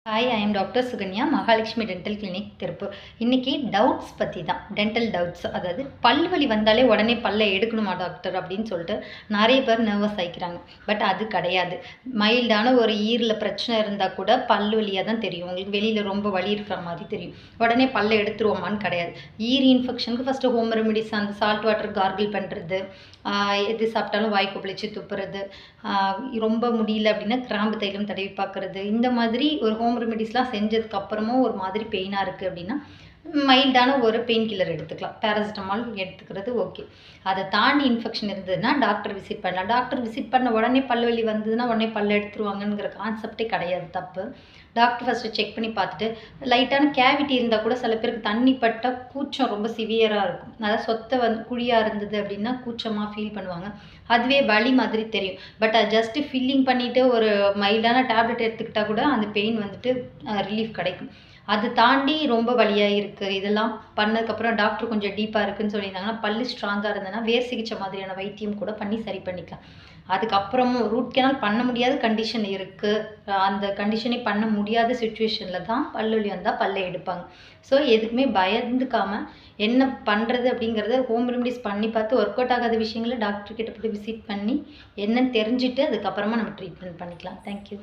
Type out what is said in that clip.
Hi, I am doctor Sukanya, Mahalakshmi dental clinic, Tiruppur. இன்றைக்கி doubts பற்றி தான். டென்டல் டவுட்ஸ், அதாவது பல் வலி வந்தாலே உடனே பல்லை எடுக்கணுமா டாக்டர் அப்படின்னு சொல்லிட்டு நிறைய பேர் நர்வஸ் ஆகிக்கிறாங்க. பட் அது கிடையாது. மைல்டான ஒரு ஈரில் பிரச்சனை இருந்தால் கூட பல் வலியாக தான் தெரியும். உங்களுக்கு வெளியில் ரொம்ப வலி இருக்கிற மாதிரி தெரியும். உடனே பல்லை எடுத்துருவோமான்னு கிடையாது. ஈரி இன்ஃபெக்ஷனுக்கு ஃபஸ்ட்டு ஹோம் ரெமிடிஸ், அந்த சால்ட் வாட்டர் கார்கிள் பண்ணுறது, எது சாப்பிட்டாலும் வாய் கொப்பளிச்சு துப்புறது, ரொம்ப முடியல அப்படின்னா கிராம்பு தைலம் தடவி பார்க்குறது, இந்த மாதிரி ஒரு ஹோம் ரெமிடிஸ்லாம் செஞ்சதுக்கப்புறமும் ஒரு மாதிரி பெயினாக இருக்குது அப்படின்னா மைல்டான ஒரு பெயின் கில்லர் எடுத்துக்கலாம். பேராசிட்டமால் எடுத்துக்கிறது ஓகே. அதை தாண்டி இன்ஃபெக்ஷன் இருந்ததுன்னா டாக்டர் விசிட் பண்ணலாம். டாக்டர் விசிட் பண்ண உடனே பல்வலி வந்ததுன்னா உடனே பல் எடுத்துருவாங்கங்கிற கான்செப்டே கிடையாது, தப்பு. டாக்டர் ஃபஸ்ட்டு செக் பண்ணி பார்த்துட்டு, லைட்டான கேவிட்டி இருந்தால் கூட சில பேருக்கு தண்ணி பட்ட கூச்சம் ரொம்ப சிவியராக இருக்கும். அதாவது சொத்தை குழியாக இருந்தது அப்படின்னா கூச்சமாக ஃபீல் பண்ணுவாங்க. அதுவே வலி மாதிரி தெரியும். பட் அது ஜஸ்ட்டு ஃபில்லிங் பண்ணிவிட்டு ஒரு மைல்டான டேப்லெட் எடுத்துக்கிட்டால் கூட அந்த பெயின் ரிலீஃப் கிடைக்கும். அது தாண்டி ரொம்ப வலியாக இருக்குது, இதெல்லாம் பண்ணதுக்கப்புறம் டாக்டர் கொஞ்சம் டீப்பாக இருக்குதுன்னு சொல்லியிருந்தாங்கன்னா, பல்லு ஸ்ட்ராங்காக இருந்ததுன்னா வேர் சிகிச்சை மாதிரியான வைத்தியம் கூட பண்ணி சரி பண்ணிக்கலாம். அதுக்கப்புறமும் ரூட் கேனால் பண்ண முடியாத கண்டிஷன் இருக்குது. அந்த கண்டிஷனே பண்ண முடியாத சுச்சுவேஷனில் தான் பல்வலி வந்தால் பல்லை எடுப்பாங்க. ஸோ எதுக்குமே பயந்துக்காமல் என்ன பண்ணுறது அப்படிங்கிறத ஹோம் ரெமிடிஸ் பண்ணி பார்த்து ஒர்க் அவுட் ஆகாத விஷயங்களை டாக்டர்கிட்ட போய் விசிட் பண்ணி என்னன்னு தெரிஞ்சுட்டு அதுக்கப்புறமா நம்ம ட்ரீட்மெண்ட் பண்ணிக்கலாம். தேங்க்யூ.